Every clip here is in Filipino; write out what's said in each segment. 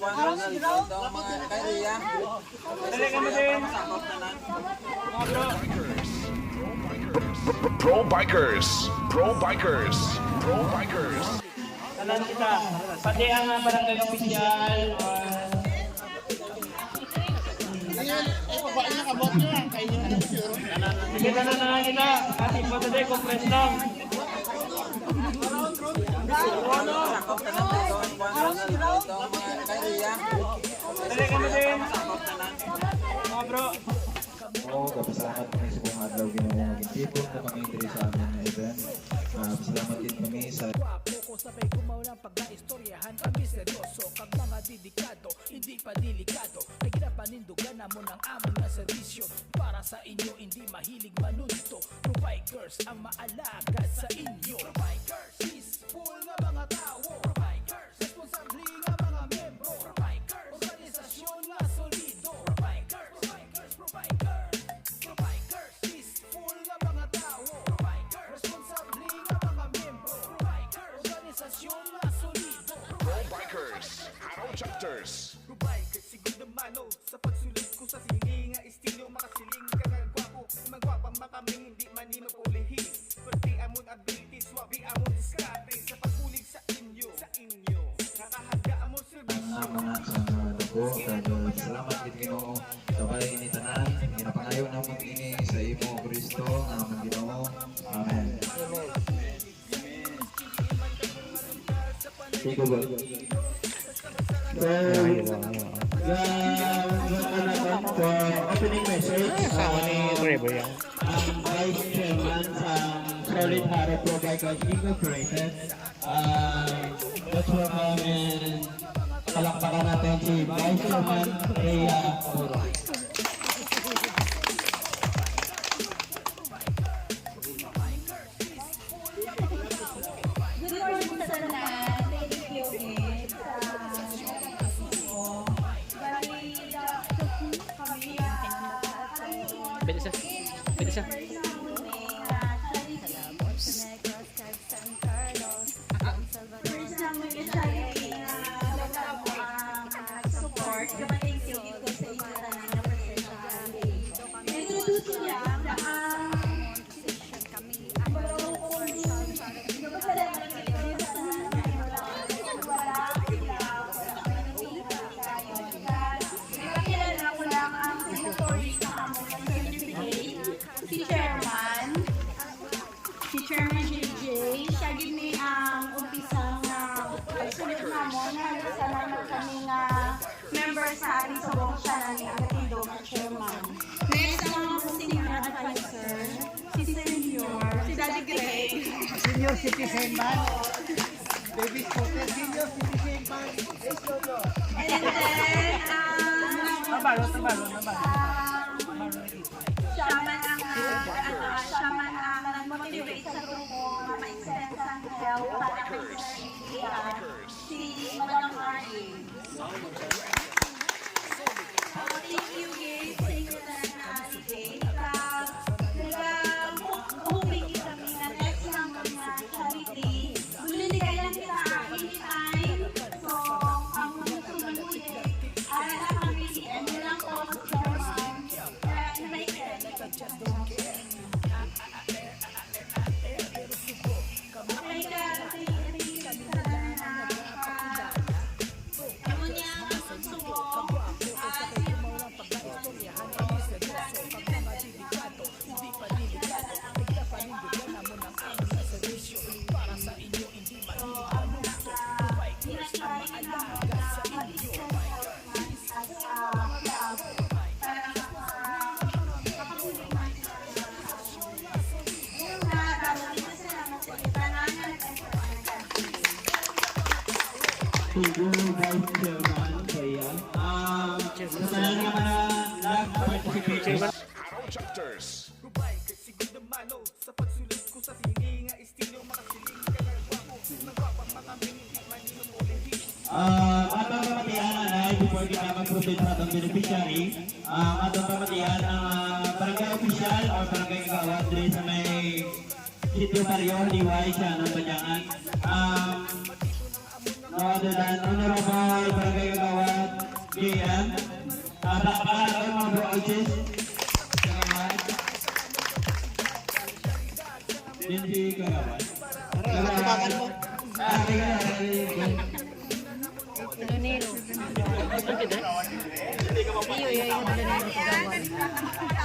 Pro Bikers. Pro Bikers. Pro Bikers. Tanan kita. Pati ang barangay official. Sige na kita. Kasi po today, compress lang. Dali kami din. Mga bro. Oo, kapasalamat kami sa buong adlaw ginawang magintipon na kami diri sa amin na event. Pasalamat din kami sa sabay gumaulang pag naistoryahan kami seryoso kag mga dedikado, hindi pa delikado. Naginapanindugan namon ang amon na serbisyo para sa inyo, hindi mahilig manunto. Providers ang maalagad sa inyo. Providers, peaceful nga mga tao. Providers, responsable nga mga membro. Providers, organisasyon nga solido. Providers, providers, peaceful nga mga tao. Providers, responsable nga mga membro. Providers, organisasyon nga solido. Pro Bikers. Adult Chapters. Providers, siguro mano sa pagsulit ko sa silingi nga estilo makasiling ka nga gwapo. Magwapang makaming hindi man ni mag-ulihin. Pwede amon abilities, wabi amon diskarte sa pagbulig sa inyo. Nakahaga amon serbisyo. mga sa dugo. Salamat din Ginoo. Sabay ini tanan. Ginapangayo namon ini sa imo Kristo nga among Ginoo. Amen. Sige ba? Opening message Vice Chairman sa Solid Haro Pro Bikers Incorporated. Let's welcome and palakpakan natin si Vice Chairman Rhea Puro. Good morning sa lahat. Thank you guys. Pwede siya. Support. Thank you ko sa inyo na presensyahan. Introduce niya ang si Chairman JJ, siya gini ang umpisang pagsulit namon na salamat kami nga member sa ating subong siya na ni Agatindo na Chairman. Next ang senior advisor, si Senior, si Daddy Gray. Senior citizen man. Baby scooter, senior citizen man. And then, siya man ang nag-motivate sa grupo na ma-extend ang help para kay si Madam Ari. Thank you guys sa inyo na nag-allocate. Hoping kami na next ng mga charity. Buliligayan kita anytime. So, ang mga sumunod ay kami and lang po mag-chairman. Siguro Vice Chairman kaya sa tanan nga mga nag-participate. Adult Chapters. Providers, siguro mano sa pagsulit ko sa silingi nga estilo makasiling ka nga gwapo. Magwapang makaming hindi man ni mag-ulihin. Atong pamatihan ay before kita mag-proceed sa atong beneficiary, atong pamatihan ang barangay official or barangay kagawad diri sa may Sitio Barrio, Liway siya ng Banyangan. No other than Honorable Barangay Kagawad JM. Pakalakan mga bro coaches. Hindi kagawan. Tubakan mo. Bilonero. Iyo, bilonero.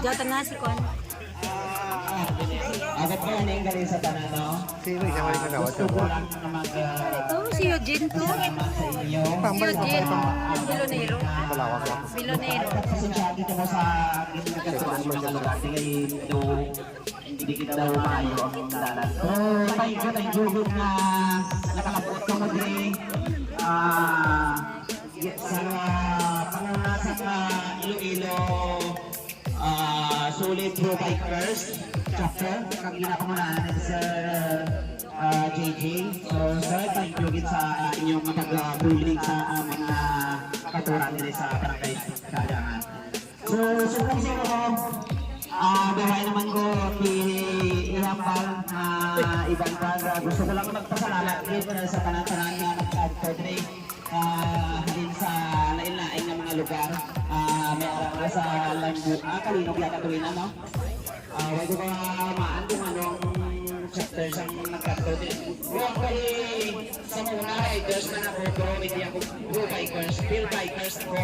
Ijatan nga si Kon. Agad ko yan yung galing sa tanan, no? Sino yung may kagawad Gusto ko lang na Ito, si Eugene to. salamat sa inyo. Si Eugene, bilonero. Balawak lang. Bilonero. Pasensya dito mo sa nagkatuan mo sa lugar. Hindi kita daw maayo ang dalan. So, thank you good na nakalapot ka mo din. Sa pangangasan na Iloilo Solid Pro Bikers chapter. Kag ginapamulaan ni Sir JJ. So, sir, thank you din sa inyong matag-bulling sa mga katuran nila sa barangay Kadangan. So, sumbong siya ko, gawin naman ko ihambal ibang bag. Gusto ko lang magpasalamat din sa tanan-tanan na nag-coordinate halin sa lain-lain ng mga lugar. May arang sa Lambu, Kalinog yata tuwin ano? Huwag ko maan kung anong chapters ang nagkatotin. Huwag ko sa mga riders na ako, pero hindi ako pro bikers, field bikers ako,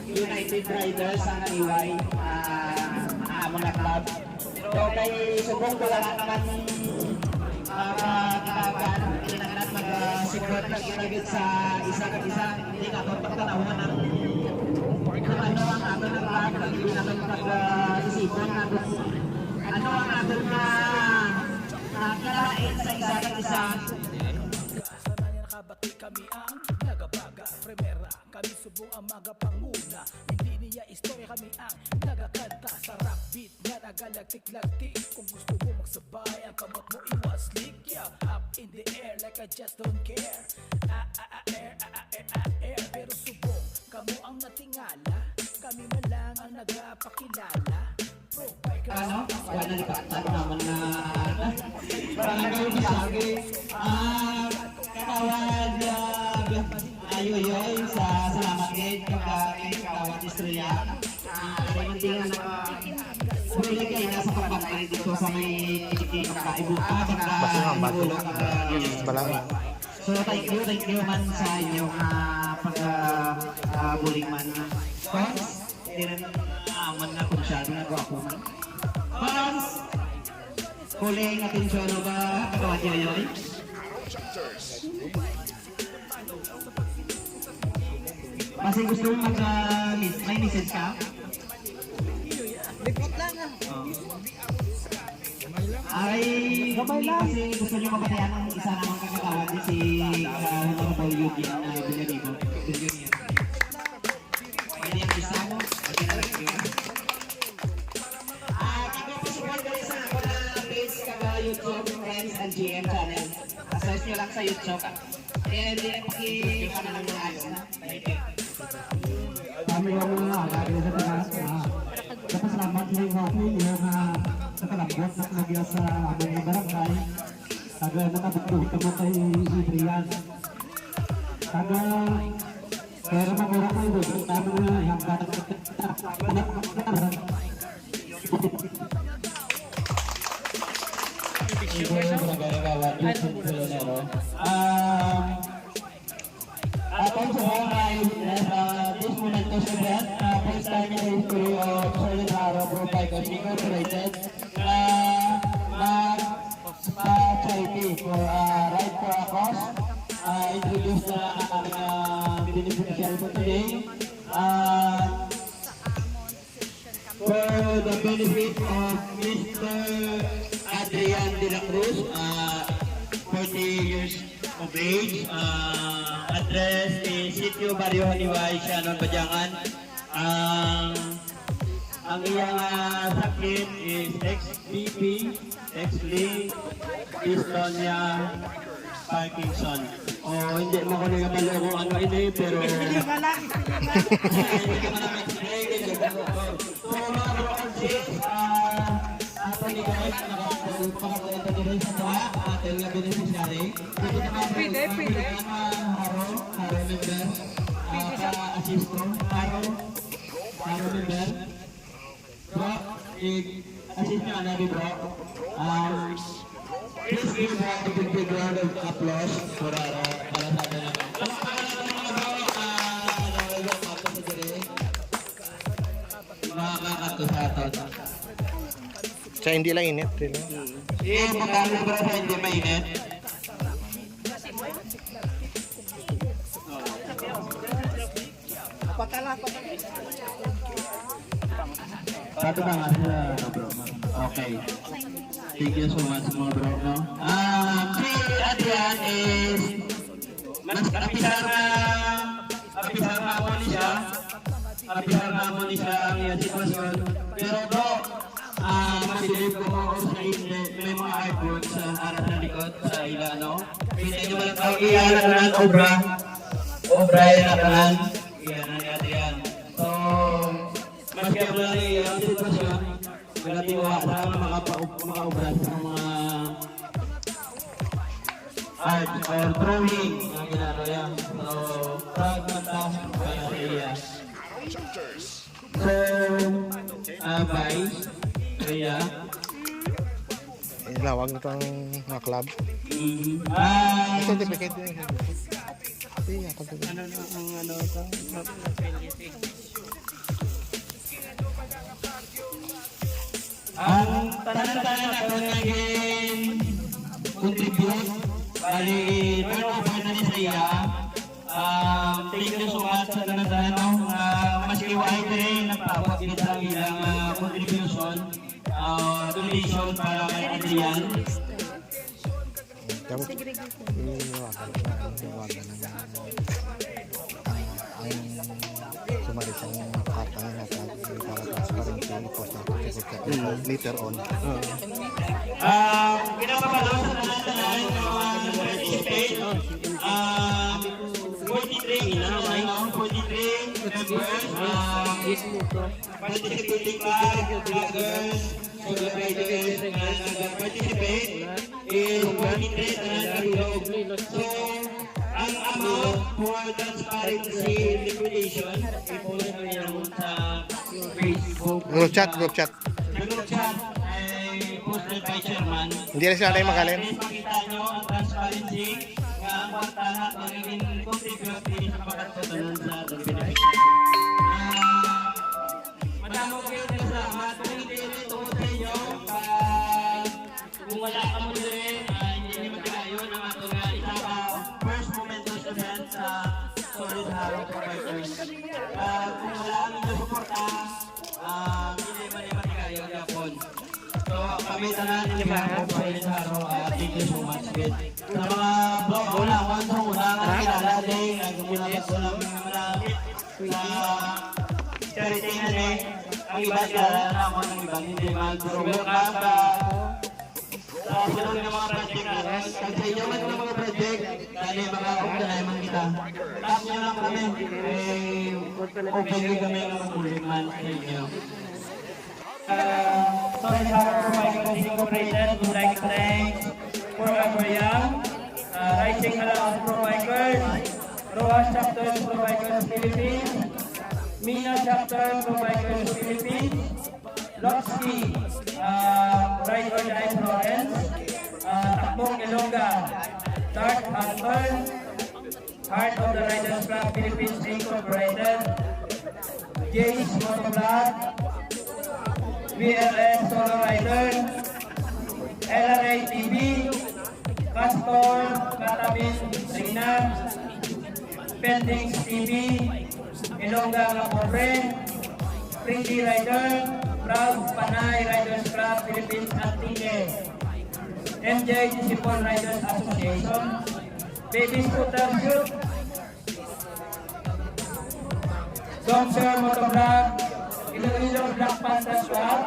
United Riders ang naniway, amo na club. So kay subong ko lang naman kinakan, kinanganat mag-support na ginagit sa isa ka isa, hindi ka pagtanawan ng ano ang ato ng club, hindi natin pag-isipan natin ano ang ato na nakalain sa isa ka isa. Sana niya nakabati kami ang nagabaga Primera, kami subong ang magapanguna Hindi niya istorya kami ang nagakanta Sa rap beat nga nagalagtik-lagtik Kung gusto mo magsabay ang kamot mo iwaslik Yeah, up in the air like I just don't care air Pero subong, kamo ang natingala Kami man lang ang nagapakilala Pro bikers Ano? Wala na ipakatag naman na parang gawin lagi. Kakawad ayoy sa salamat din kakawad Estrella. Kamantingan na huli kayo nasa pagbabay dito sa may kakaibuka. So thank you man sa inyong pag-buling man. Fans, hindi rin aman na kung siya ginagawa man. Fans, huling atensyon ba kakawad yoyoy? Kasi gusto mo may message ka? Lipot lang ah. Ay, kasi gusto niyo mapatayan ng isa namang kakatawad din si Honorable Eugene na Villarino. Pwede yung isa mo? Pwede na lang yun. Kapag-support ko rin sa ako na page kaga YouTube, Friends and GM channel. Search nyo lang sa YouTube. And paki-ano lang yung ads na. Thank you. Kami yung mga lagi sa tagas napasalamat sa mga yung nakalabot na nagya sa aming barangay taga nakabukbuhit mo kay Adrian taga pero magmura kayo doon tayo na yung batang Upon sa barangay, this moment to celebrate first time in the history of Solid Haro Pro Bikers Incorporated charity for Ride for a Cause. Introduce na ang beneficiary for today. For the benefit of Mr. Adrian de la Cruz, 40 years of age, address is Sitio Barrio Haniway, Sianon, Bajangan. Ang iyang sakit is XBP, XLink, dystonia, Parkinson. O hindi mo ko nagabalo kung ano ini, pero hindi ka man mag-explain. So mga broadcast, ato ni guys, nakapagpunta din rin sa mga ating beneficiary. Pwede. Haro member. Francisco, Aro member. Bro, assist nyo nabi bro. Please give a big round of applause for para sa atin naman. Palakpakan natin mga bro. Welcome up sa dire. Makakakat ko sa atin. Sa hindi lang init. Magkano bro sa hindi mainit? Satu ba nga sila, bro? Okay. Thank you so much mga bro, no? Si Adrian is kapisar na mo ni siya. Kapisar na mo ni siya ang iyong sitwasyon. Pero bro, masilip ko ako sa hindi. May mga iPhone sa harap na likod sa ila, no? Pwede nyo ba ang iyalan na obra? Obra yan naman. Iyan na ni Adrian. So, maski ang lari ang sitwasyon, magatiwa sa makaubra sa mga art or drawing na ginagawa yan. So, proud na tayo para sa iya. So, Vice, Rhea. Lawag na itong mga club. Certificate din. Ang tanan-tanan ako naging contribute. Bali, turnover na ni Saya. Thank you so much sa tanan-tanan. Maski wide rin, nagpapag sa ilang contribution. Donation para kay Adrian. Tapos, sumali sa kakang natin para transparency post natin later on. Pinapapalo sa tanan-tanan ng mga nag-participate. 43 members, participating vloggers, solo riders na nag-participate is 43 tanan-tanan. So, ang amount for transparency liquidation, i-post mo yan sa Facebook. Group chat. Group chat ay posted by Chairman. Hindi na sila tayo magalin. Makita nyo ang transparency nga ang kwartahan ang naging contribute din sa pagkatutunan sa atong benefit. Madamo kayo na salamat. Kung hindi tungkol sa inyo, kung wala ka mo rin, hindi nyo matigayon ang atong isa first momentous event sa Solid Haro Providers. Kung wala ang inyong suporta, hindi man yung matigayon yapon. So, kami tanan ninyo ba ako sa Solid Haro, thank you so much, Bid. Sa mga vlog, una nga kilala din, nagumulabot ko lang malapit sa charity na din. Ang iba kilala na ako ng ibang hindi mag-welcome ka sa sunod ng mga project natin. Kag sa inyo man ng mga project, dahil mga organize kita. Tap nyo lang kami, open nyo kami ng maguling man sa inyo. Solid Haro Providers Incorporated would like to thank Forever Young, Rising Allowance Providers, ROAS Chapter Providers Philippines, Mina Chapter Providers Philippines, Lotsky, Right or Die Florence, Takbong Ilongga, Dark Hunter, Heart of the Riders Club Philippines Incorporated, James Motovlog, VLS Solo Rider, LRA TV, Castor, Katabin, Rina, Pendings TV, Ilongga Lapobre, Pretty Rider, Proud Panay Riders Club Philippines Antique, MJ Disciple Riders Association, Baby Scooter Youth, Domser Motovlog, Iloilo Black Panther Club,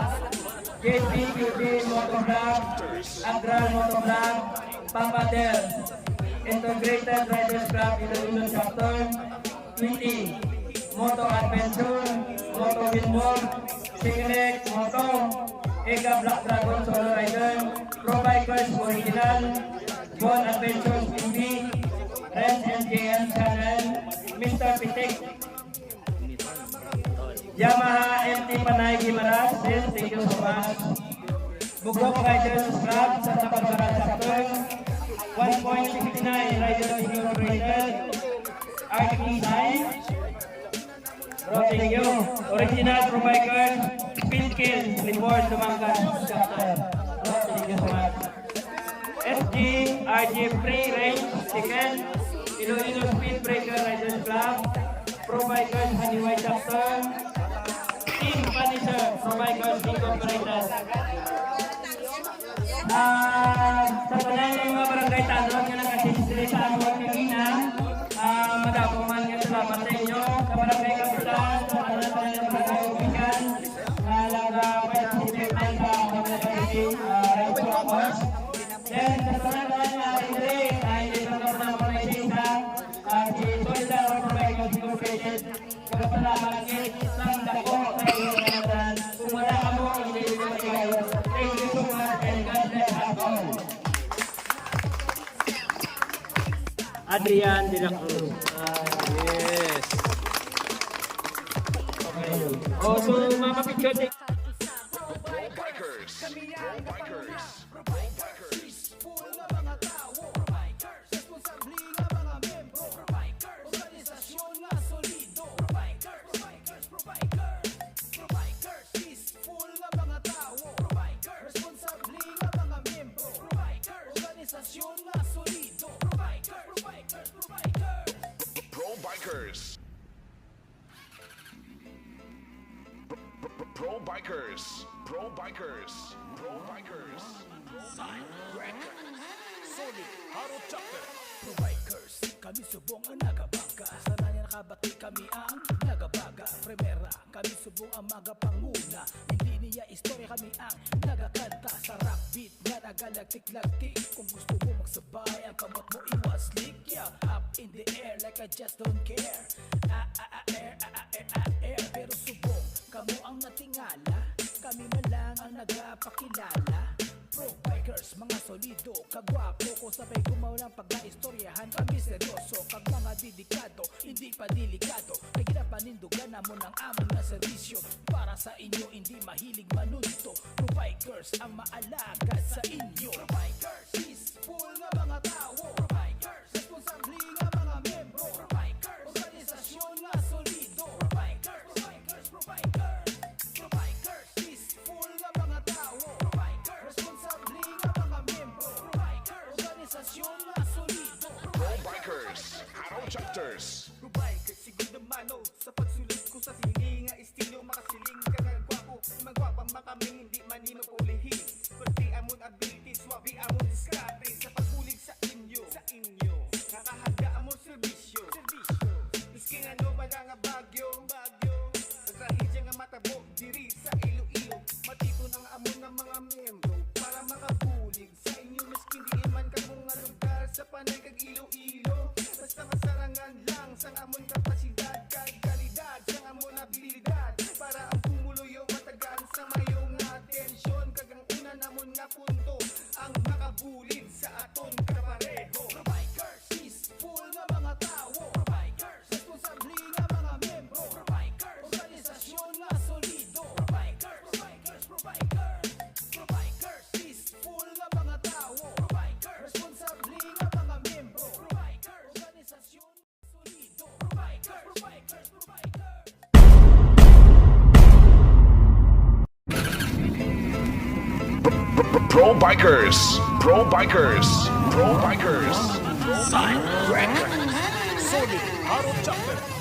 JPQB Motovlog, Agral Motovlog, Papa Del, Integrated Riders Club Iloilo Chapter, Tweety, Moto Adventure, Moto Winmore, Singlet, Moto, Ega Black Dragon Solo Rider, Pro Bikers Original, Bon Adventures TV, Ren NJN Channel, Mr. Pitik, Yamaha MT Panay Gimaras, thank you so much. Bugok Riders Club sa Tapagbara Chapter, 1.69 Riders Incorporated, Arctic Sign, thank you. Original Provider, Pilkil, Report, Dumangas Chapter, thank you so much. SG, RG Free Range, Chicken, Iloilo Speedbreaker Riders Club, Providers Haniway Chapter, Team Punisher, Providers Incorporated. Sa panay ng mga barangay tanong nga nag-assist sa among kanina, madako man nga salamat sa inyo, sa barangay kapitan, sa panay ng barangay ubigan, nag-participate man sa community rights workers. Then, sa panay na hindi sa organization, si Solidar Providers Incorporated, kapasalamat ng dako sa iyo na kumara ka mo, hindi ito matigayon. Thank you so much and God bless us all. Adrian de la Cruz. Yes. Okay. So, mga picture take. Pro Bikers. Pro Bikers. Pro Bikers. Full na mga tao, bikers. Responsable nga mga membro, bikers. Organisasyon nga solido, bikers. Peaceful nga mga tao, bikers. Responsable nga mga membro, bikers. Organisasyon nga solido, bikers. Pro Bikers. Pro Bikers. Pro Bikers. Pro Bikers. Sign record. Solid, Haro Chapter. Pro bikers, kami subong ang nagabaga. Sana niya nakabati kami ang nagabaga. Primera, kami subong ang magapanguna. Hindi niya istorya kami ang nagakanta. Sa rap beat nga nagalagtik-lagtik. Kung gusto mo magsabay, ang kamot mo iwaslik. Yeah, up in the air like I just don't care. Air. Pero subong, kamo ang natingala. Kami man lang ang nagapakilala. Pro bikers, mga solido, kagwapo ko sabay gumawa ng pagka-istoryahan. Kami seryoso, kag mga dedikado, hindi pa delikado. Nagirap panindugan na mo ng amon na serbisyo. Para sa inyo, hindi mahilig manunto. Pro bikers, ang maalagad sa inyo. Pro bikers, peaceful nga mga tao. Pro bikers, responsable nga mga membro. Pro bikers, organisasyon nga solido. Pro bikers, Pro bikers, peaceful nga mga tao. Pro bikers, responsable nga mga membro. Pro bikers, organisasyon nga solido. Pro Bikers. Araw Chapters. Bikers, sigod naman sa pagsulat ko sa siling nga estilo makasiling kagagwapo. Magwapang makaming hindi man ni mapulihin. Pwede amon ability, swabe amon diskarte sa pagbulig sa inyo. Nakahanda amon serbisyo. Miskin ano ba nga bagyo. Nagrahidya nga matabo diri sa Iloilo. Matito ng amon ng mga membro para makabulig sa inyo. Miskin di man kamong nga lugar sa panay kag Iloilo. Basta masarangan lang sang amon kapasidad kag kalidad sang amon abilidad para ang pumuluyo matagaan sa mayong atensyon kag ang una namon nga punto ang makabulid sa aton kapareho. Pro bikers, peaceful nga mga tao. Pro bikers, responsable nga mga membro. Pro bikers, organisasyon nga solido. Pro bikers, peaceful nga mga tao. Pro bikers, responsable nga mga membro. Pro bikers, organisasyon nga solido. Pro bikers. Pro Bikers. Pro Bikers. Pro Bikers. Sign record. Solid, Haro Chapter.